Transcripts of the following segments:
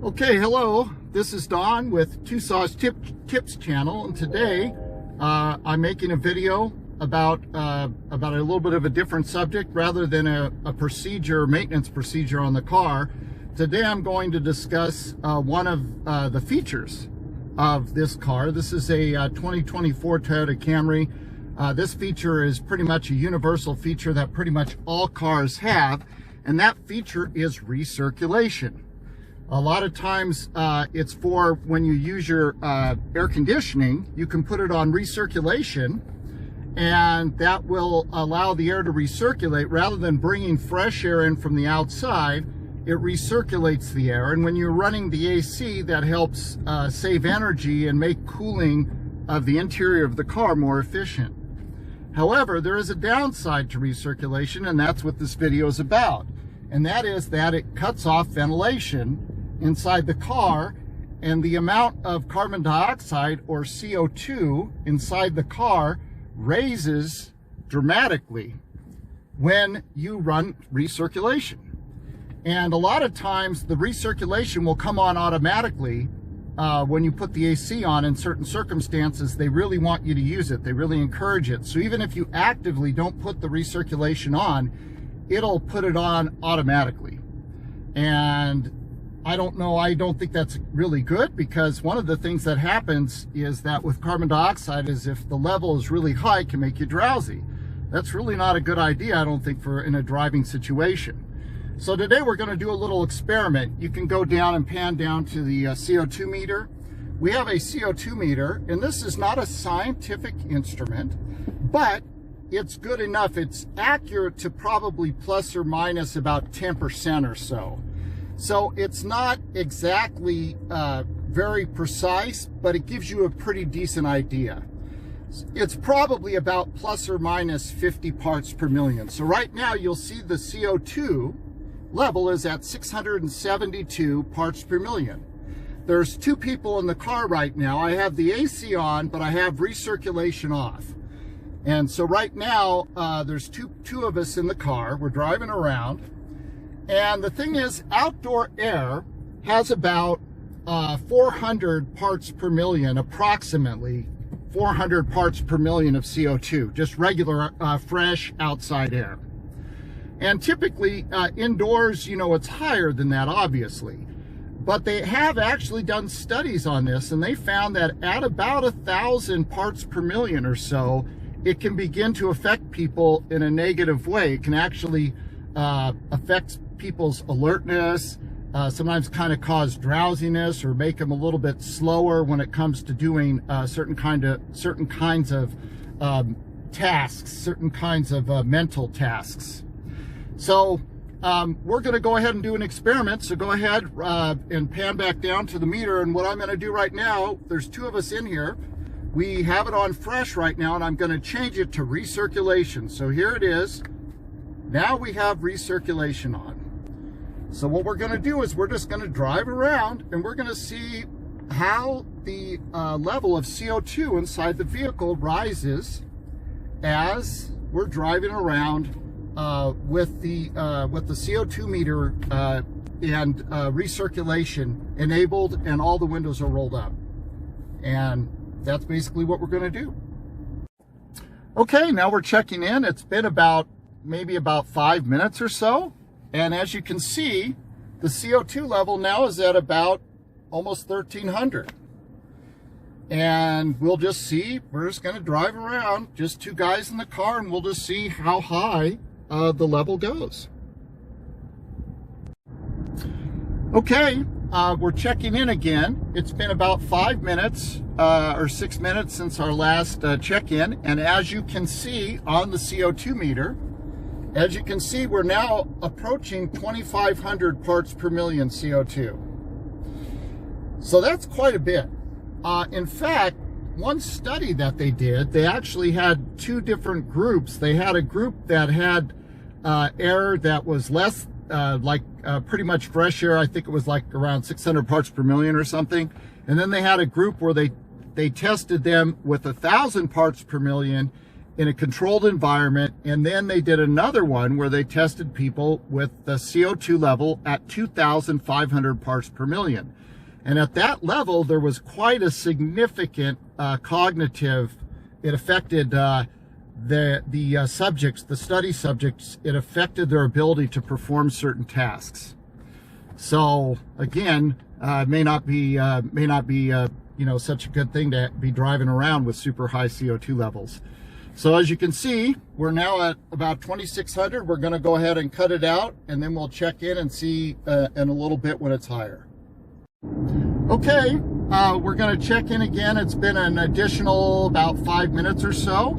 Okay, hello. This is Don with Tucson's Tips channel, and today I'm making a video about a little bit of a different subject rather than a maintenance procedure on the car. Today I'm going to discuss one of the features of this car. This is a 2024 Toyota Camry. This feature is pretty much a universal feature that pretty much all cars have, and that feature is recirculation. A lot of times it's for when you use your air conditioning. You can put it on recirculation, and that will allow the air to recirculate. Rather than bringing fresh air in from the outside, it recirculates the air. And when you're running the AC, that helps save energy and make cooling of the interior of the car more efficient. However, there is a downside to recirculation, and that's what this video is about. And that is that it cuts off ventilation inside the car, and the amount of carbon dioxide, or CO2, inside the car raises dramatically when you run recirculation. And a lot of times the recirculation will come on automatically when you put the AC on. In certain circumstances, they really want you to use it. They really encourage it. So even if you actively don't put the recirculation on, it'll put it on automatically. And I don't think that's really good, because one of the things that happens is that with carbon dioxide is if the level is really high, it can make you drowsy. That's really not a good idea, I don't think, for in a driving situation. So today we're going to do a little experiment. You can go down and pan down to the CO2 meter. We have a CO2 meter, and this is not a scientific instrument, but it's good enough. It's accurate to probably plus or minus about 10% or so. So it's not exactly very precise, but it gives you a pretty decent idea. It's probably about plus or minus 50 parts per million. So right now you'll see the CO2 level is at 672 parts per million. There's two people in the car right now. I have the AC on, but I have recirculation off. And so right now there's two of us in the car. We're driving around. And the thing is, outdoor air has about 400 parts per million, approximately 400 parts per million of CO2, just regular fresh outside air. And typically indoors, it's higher than that, obviously. But they have actually done studies on this, and they found that at about 1,000 parts per million or so, it can begin to affect people in a negative way. It can actually affect people's alertness, sometimes kind of cause drowsiness or make them a little bit slower when it comes to doing certain kinds of tasks, certain kinds of mental tasks. So we're going to go ahead and do an experiment. So go ahead and pan back down to the meter. And what I'm going to do right now, there's two of us in here. We have it on fresh right now, and I'm going to change it to recirculation. So here it is. Now we have recirculation on. So what we're going to do is we're just going to drive around, and we're going to see how the level of CO2 inside the vehicle rises as we're driving around with the CO2 meter and recirculation enabled, and all the windows are rolled up. And that's basically what we're going to do. Okay, now we're checking in. It's been maybe about 5 minutes or so. And as you can see, the CO2 level now is at about almost 1,300. And we'll just see, we're just going to drive around, just two guys in the car, and we'll just see how high the level goes. Okay, we're checking in again. It's been about 5 minutes or 6 minutes since our last check-in. And as you can see on the CO2 meter, as you can see, we're now approaching 2,500 parts per million CO2. So that's quite a bit. In fact, one study that they did, they actually had two different groups. They had a group that had air that was less, pretty much fresh air. I think it was like around 600 parts per million or something. And then they had a group where they tested them with 1,000 parts per million, in a controlled environment, and then they did another one where they tested people with the CO2 level at 2,500 parts per million. And at that level, there was quite a significant cognitive, it affected the subjects, the study subjects, it affected their ability to perform certain tasks. So again, may not be you know, such a good thing to be driving around with super high CO2 levels. So as you can see, we're now at about 2,600. We're going to go ahead and cut it out, and then we'll check in and see in a little bit when it's higher. Okay, we're going to check in again. It's been an additional about 5 minutes or so.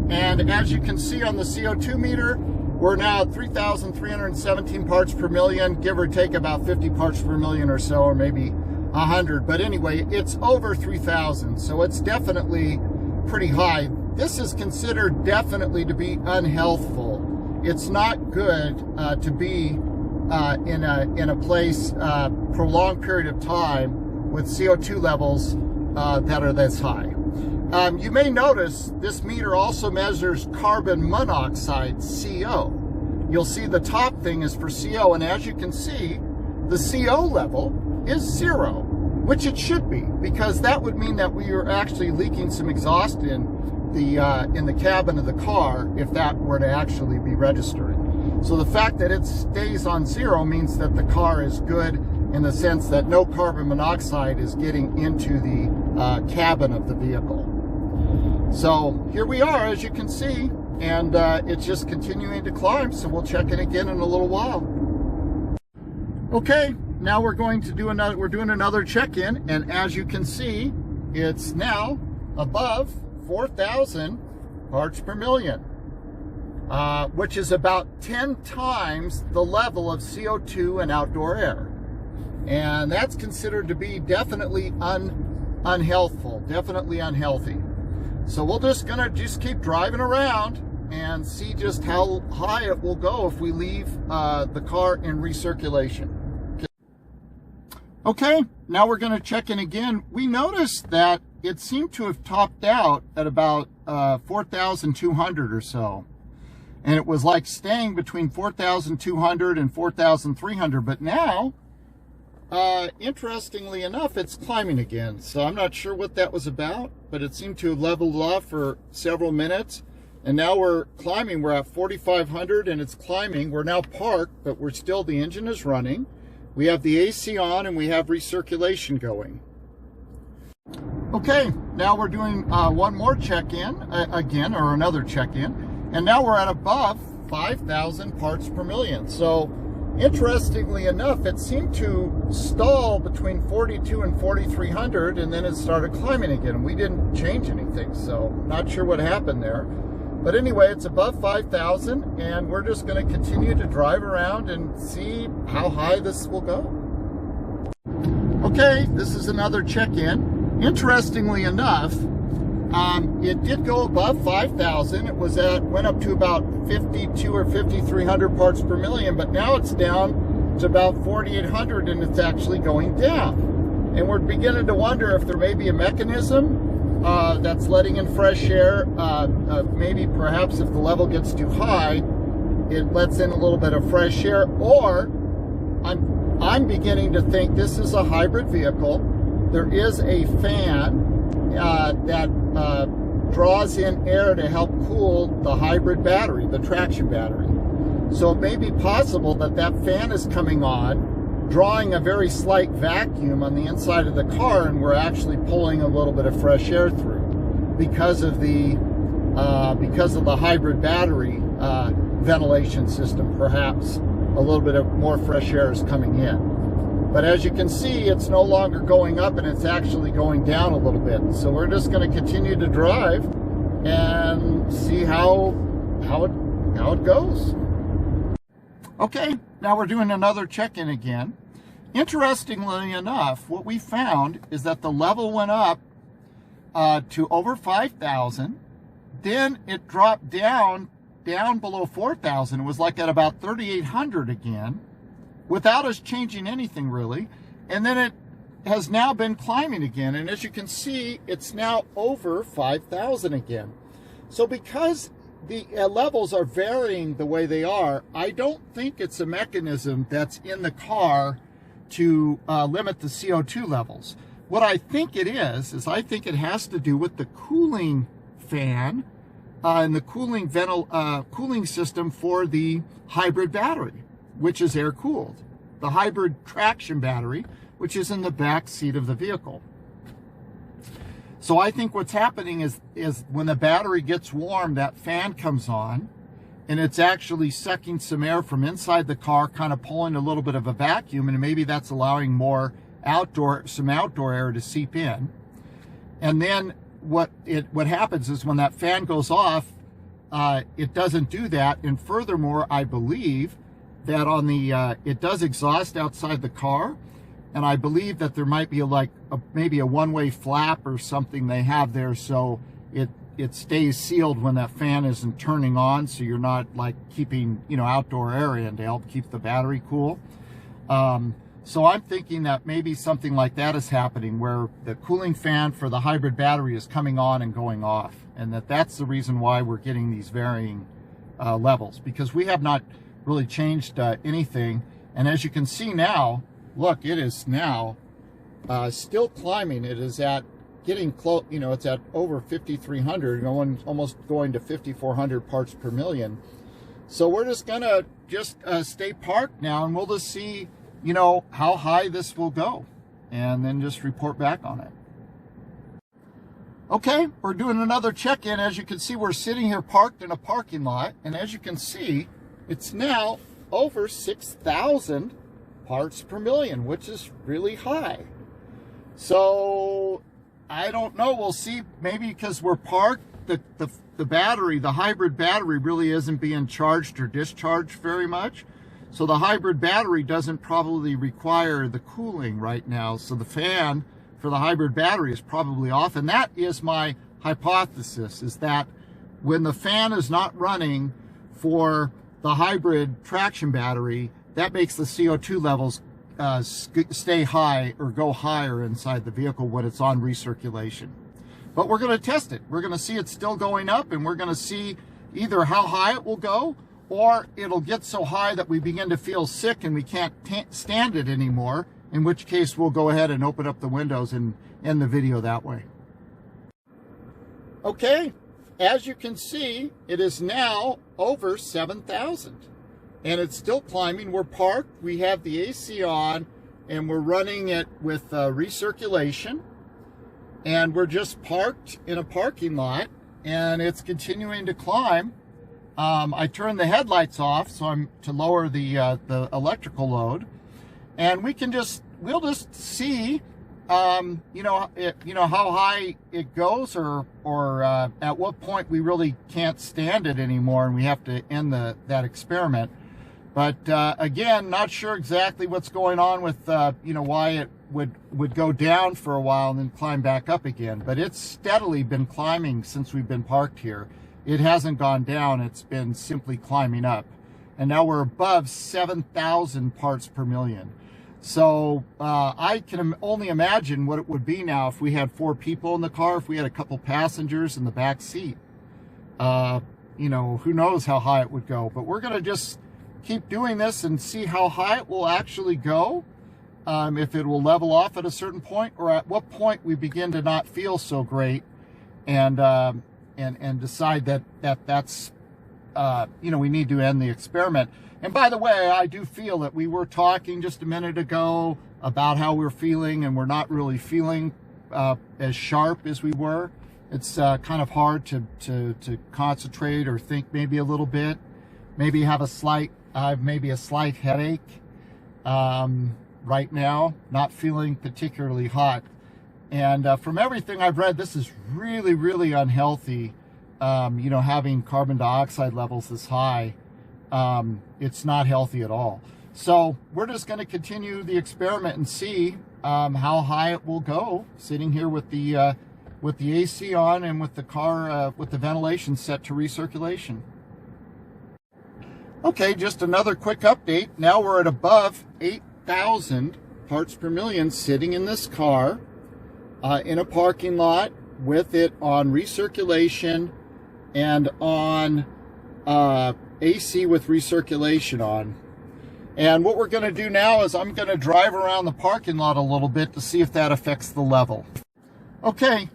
And as you can see on the CO2 meter, we're now at 3,317 parts per million, give or take about 50 parts per million or so, or maybe 100. But anyway, it's over 3,000, so it's definitely pretty high. This is considered definitely to be unhealthful. It's not good to be in a place prolonged period of time with CO2 levels that are this high. You may notice this meter also measures carbon monoxide, CO. You'll see the top thing is for CO, and as you can see, the CO level is 0, which it should be, because that would mean that we are actually leaking some exhaust in the cabin of the car if that were to actually be registering. So the fact that it stays on 0 means that the car is good in the sense that no carbon monoxide is getting into the cabin of the vehicle. So here we are, as you can see, and it's just continuing to climb, so we'll check it again in a little while. Okay, now we're going to do another, we're doing another check-in, and as you can see, it's now above 4,000 parts per million, which is about 10 times the level of CO2 in outdoor air. And that's considered to be definitely unhealthful, definitely unhealthy. So we're just gonna keep driving around and see just how high it will go if we leave the car in recirculation. Okay, now we're gonna check in again. We noticed that it seemed to have topped out at about 4,200 or so. And it was like staying between 4,200 and 4,300, but now, interestingly enough, it's climbing again. So I'm not sure what that was about, but it seemed to have leveled off for several minutes. And now we're climbing, we're at 4,500 and it's climbing. We're now parked, but we're still, the engine is running. We have the AC on and we have recirculation going. Okay, now we're doing one more check-in again, or another check-in, and now we're at above 5,000 parts per million. So interestingly enough, it seemed to stall between 42 and 4,300, and then it started climbing again, and we didn't change anything, so not sure what happened there. But anyway, it's above 5,000, and we're just going to continue to drive around and see how high this will go. Okay, this is another check-in. Interestingly enough, it did go above 5,000. It went up to about 52 or 5,300 parts per million, but now it's down to about 4,800, and it's actually going down. And we're beginning to wonder if there may be a mechanism that's letting in fresh air. Maybe perhaps if the level gets too high, it lets in a little bit of fresh air, or I'm beginning to think this is a hybrid vehicle. There is a fan that draws in air to help cool the hybrid battery, the traction battery. So it may be possible that that fan is coming on, drawing a very slight vacuum on the inside of the car, and we're actually pulling a little bit of fresh air through because of the hybrid battery ventilation system. Perhaps a little bit of more fresh air is coming in. But as you can see, it's no longer going up and it's actually going down a little bit. So we're just going to continue to drive and see how it goes. Okay, now we're doing another check-in again. Interestingly enough, what we found is that the level went up to over 5,000. Then it dropped down below 4,000. It was like at about 3,800 again, without us changing anything really. And then it has now been climbing again. And as you can see, it's now over 5,000 again. So because the levels are varying the way they are, I don't think it's a mechanism that's in the car to limit the CO2 levels. What I think it is I think it has to do with the cooling fan and the cooling system for the hybrid battery, which is air cooled. The hybrid traction battery, which is in the back seat of the vehicle. So I think what's happening is when the battery gets warm, that fan comes on, and it's actually sucking some air from inside the car, kind of pulling a little bit of a vacuum, and maybe that's allowing more some outdoor air to seep in. And then what happens is when that fan goes off, it doesn't do that. And furthermore, I believe that on the it does exhaust outside the car, and I believe that there might be maybe a one-way flap or something they have there, so it stays sealed when that fan isn't turning on, so you're not like keeping outdoor air in to help keep the battery cool. So I'm thinking that maybe something like that is happening, where the cooling fan for the hybrid battery is coming on and going off, and that's the reason why we're getting these varying levels, because we have not really changed anything. And as you can see now, look, it is now still climbing. It is at getting close, it's at over 5,300, almost going to 5,400 parts per million. So we're just gonna stay parked now, and we'll just see how high this will go, and then just report back on it. Okay, we're doing another check-in. As you can see, we're sitting here parked in a parking lot, and as you can see, it's now over 6,000 parts per million, which is really high. So I don't know, we'll see. Maybe because we're parked, the battery, the hybrid battery, really isn't being charged or discharged very much. So the hybrid battery doesn't probably require the cooling right now. So the fan for the hybrid battery is probably off. And that is my hypothesis, is that when the fan is not running for the hybrid traction battery, that makes the CO2 levels stay high or go higher inside the vehicle when it's on recirculation. But we're going to test it. We're going to see it's still going up, and we're going to see either how high it will go, or it'll get so high that we begin to feel sick and we can't stand it anymore, in which case we'll go ahead and open up the windows and end the video that way. Okay, as you can see, it is now over 7,000, and it's still climbing. We're parked, we have the AC on, and we're running it with recirculation, and we're just parked in a parking lot, and it's continuing to climb. I turned the headlights off to lower the electrical load, and we'll just see how high it goes, or at what point we really can't stand it anymore and we have to end that experiment. But again, not sure exactly what's going on with why it would go down for a while and then climb back up again. But it's steadily been climbing since we've been parked here. It hasn't gone down, it's been simply climbing up. And now we're above 7,000 parts per million. So I can only imagine what it would be now if we had 4 people in the car, if we had a couple passengers in the back seat. Who knows how high it would go. But we're gonna just keep doing this and see how high it will actually go. If it will level off at a certain point, or at what point we begin to not feel so great, and decide that's we need to end the experiment. And by the way, I do feel that we were talking just a minute ago about how we're feeling, and we're not really feeling as sharp as we were. It's kind of hard to concentrate or think maybe a little bit. Maybe have a slight headache right now, not feeling particularly hot. And from everything I've read, this is really, really unhealthy. Having carbon dioxide levels this high, it's not healthy at all. So we're just going to continue the experiment and see how high it will go, sitting here with the AC on and with the car with the ventilation set to recirculation. Okay, just another quick update. Now we're at above 8,000 parts per million, sitting in this car in a parking lot with it on recirculation, and on AC with recirculation on. And what we're going to do now is I'm going to drive around the parking lot a little bit to see if that affects the level. Okay,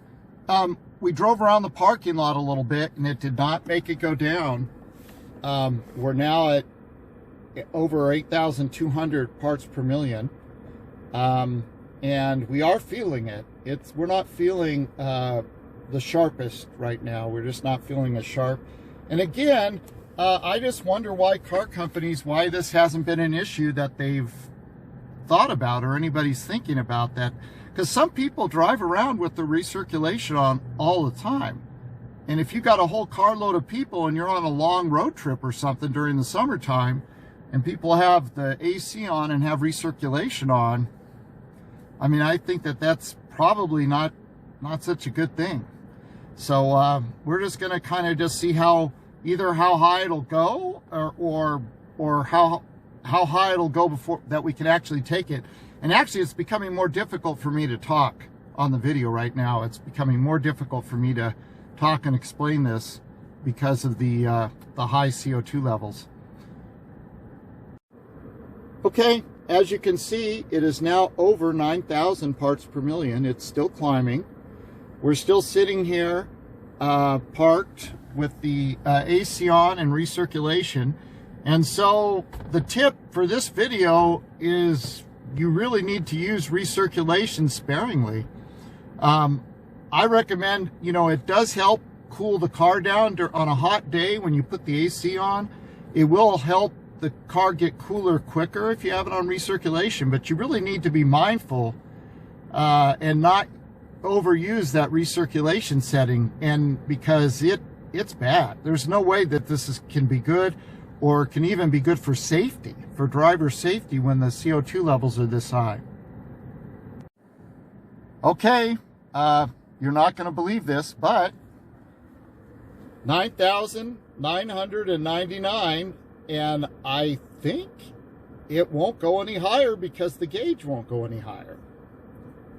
we drove around the parking lot a little bit and it did not make it go down. We're now at over 8,200 parts per million. And we are feeling it. We're not feeling the sharpest right now. We're just not feeling as sharp. And again, I just wonder why car companies, why this hasn't been an issue that they've thought about or anybody's thinking about that. Because some people drive around with the recirculation on all the time. And if you got a whole carload of people and you're on a long road trip or something during the summertime, and people have the AC on and have recirculation on, I mean, I think that that's probably not such a good thing. So we're just going to kind of just see either how high it'll go or how high it'll go before that we can actually take it. And actually, it's becoming more difficult for me to talk on the video right now. It's becoming more difficult for me to talk and explain this because of the high CO2 levels. Okay, as you can see, it is now over 9,000 parts per million. It's still climbing. We're still sitting here parked with the AC on and recirculation. And so the tip for this video is you really need to use recirculation sparingly. I recommend, it does help cool the car down on a hot day when you put the AC on. It will help the car get cooler quicker if you have it on recirculation, but you really need to be mindful and not overuse that recirculation setting, and because it's bad. There's no way that this can be good or can even be good for safety, for driver safety, when the CO2 levels are this high. Okay, you're not going to believe this, but 9,999, and I think it won't go any higher because the gauge won't go any higher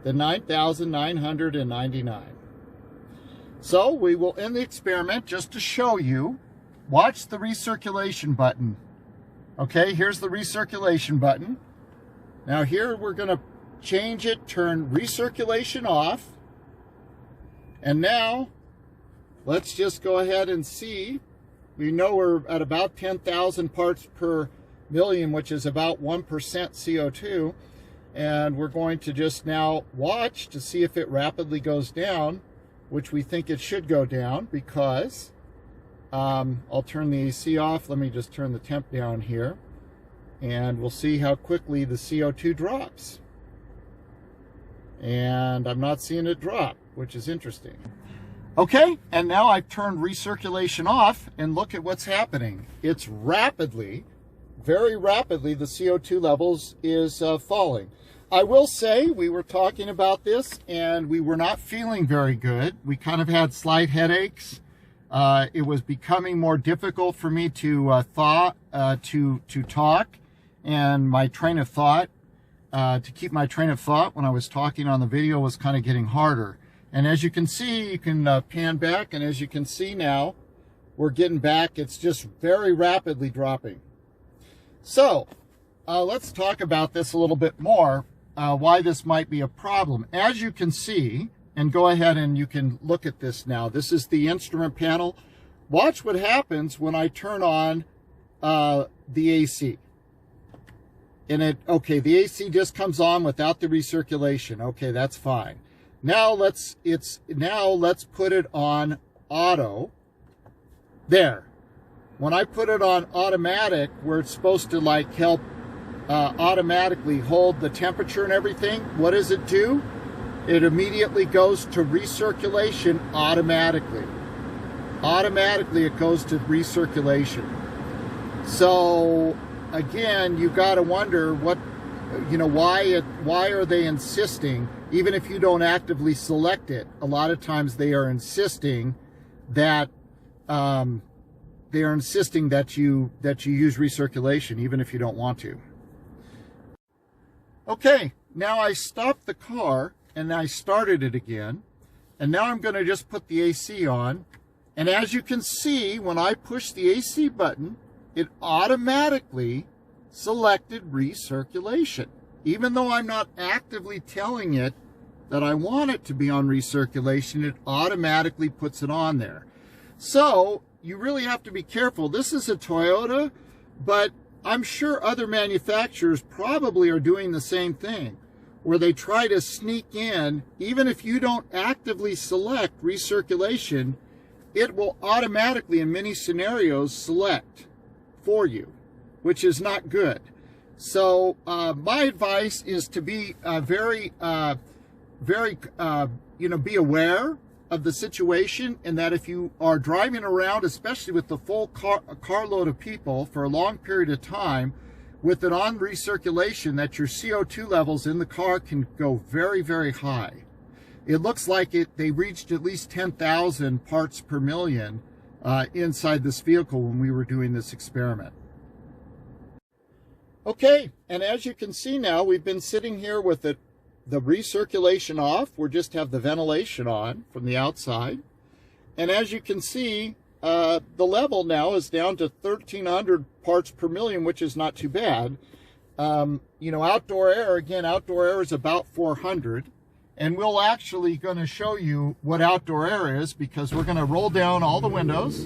than 9,999. So we will end the experiment just to show you. Watch the recirculation button. Okay, here's the recirculation button. Now here we're going to change it, turn recirculation off. And now let's just go ahead and see. We know we're at about 10,000 parts per million, which is about 1% CO2. And we're going to just now watch to see if it rapidly goes down, which we think it should go down because I'll turn the AC off. Let me just turn the temp down here. And we'll see how quickly the CO2 drops. And I'm not seeing it drop, which is interesting. Okay, and now I've turned recirculation off, and look at what's happening. It's rapidly, very rapidly, the CO2 levels is falling. I will say we were talking about this, and we were not feeling very good. We kind of had slight headaches. It was becoming more difficult for me to talk, and my train of thought, to keep my train of thought when I was talking on the video was kind of getting harder. And as you can see, you can pan back, and as you can see now, we're getting back. It's just very rapidly dropping. So let's talk about this a little bit more, why this might be a problem. As you can see, and go ahead and you can look at this now. This is the instrument panel. Watch what happens when I turn on the AC. And okay, the AC just comes on without the recirculation. Okay, that's fine. Now let's put it on auto. There. When I put it on automatic, where it's supposed to like help automatically hold the temperature and everything, what does it do? It immediately goes to recirculation automatically. Automatically it goes to recirculation. So again, you got to wonder what, why are they insisting, even if you don't actively select it? A lot of times they are insisting that you use recirculation, even if you don't want to. Okay, now I stopped the car and I started it again, and now I'm going to just put the AC on, And as you can see, when I push the AC button, it automatically selected recirculation. Even though I'm not actively telling it that I want it to be on recirculation, it automatically puts it on there. So you really have to be careful. This is a Toyota, but I'm sure other manufacturers probably are doing the same thing, where they try to sneak in, even if you don't actively select recirculation, it will automatically, in many scenarios, select for you, which is not good. So my advice is to be be aware of the situation, and that if you are driving around, especially with the full carload of people for a long period of time, with it on recirculation, that your CO2 levels in the car can go very, very high. It looks like they reached at least 10,000 parts per million inside this vehicle when we were doing this experiment. Okay, and as you can see now, we've been sitting here with the recirculation off. We just have the ventilation on from the outside. And as you can see, the level now is down to 1,300 parts per million, which is not too bad. You know, outdoor air, again, outdoor air is about 400. And we're actually going to show you what outdoor air is, because we're going to roll down all the windows.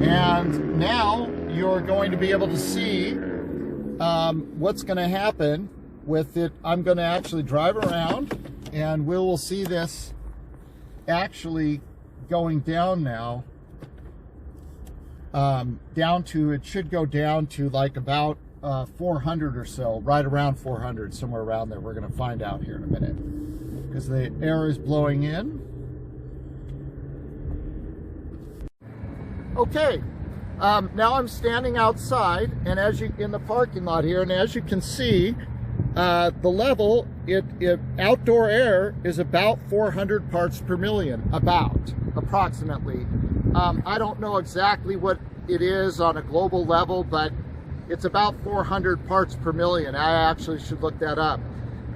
And now you're going to be able to see what's going to happen with it. I'm going to actually drive around, and we will see this actually going down now. It should go down to like about 400 or so, right around 400, somewhere around there. We're going to find out here in a minute, because the air is blowing in. Okay, now I'm standing outside, and in the parking lot here, and as you can see, the level, outdoor air is about 400 parts per million, approximately. I don't know exactly what it is on a global level, but it's about 400 parts per million. I actually should look that up.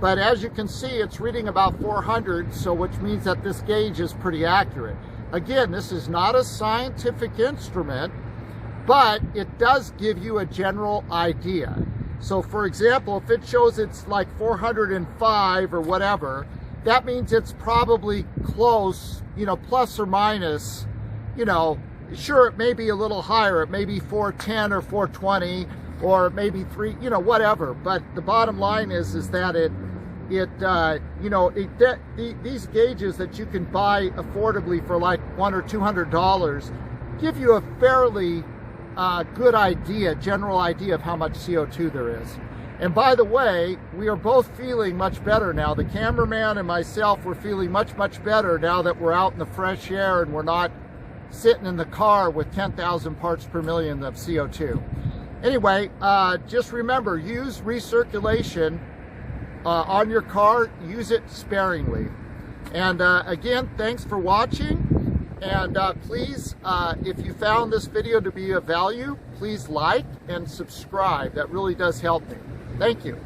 But as you can see, it's reading about 400, so which means that this gauge is pretty accurate. Again, this is not a scientific instrument, but it does give you a general idea. So for example, if it shows it's like 405 or whatever, that means it's probably close, you know, plus or minus, you know, sure, it may be a little higher. It may be 410 or 420 or maybe 3, you know, whatever. But the bottom line is that these gauges that you can buy affordably for like $100 or $200 give you a fairly good idea, general idea of how much CO2 there is. And by the way, we are both feeling much better now. The cameraman and myself, we're feeling much, much better now that we're out in the fresh air and we're not sitting in the car with 10,000 parts per million of CO2. Anyway, just remember, use recirculation on your car. Use it sparingly. And again, thanks for watching. And please, if you found this video to be of value, please like and subscribe. That really does help me. Thank you.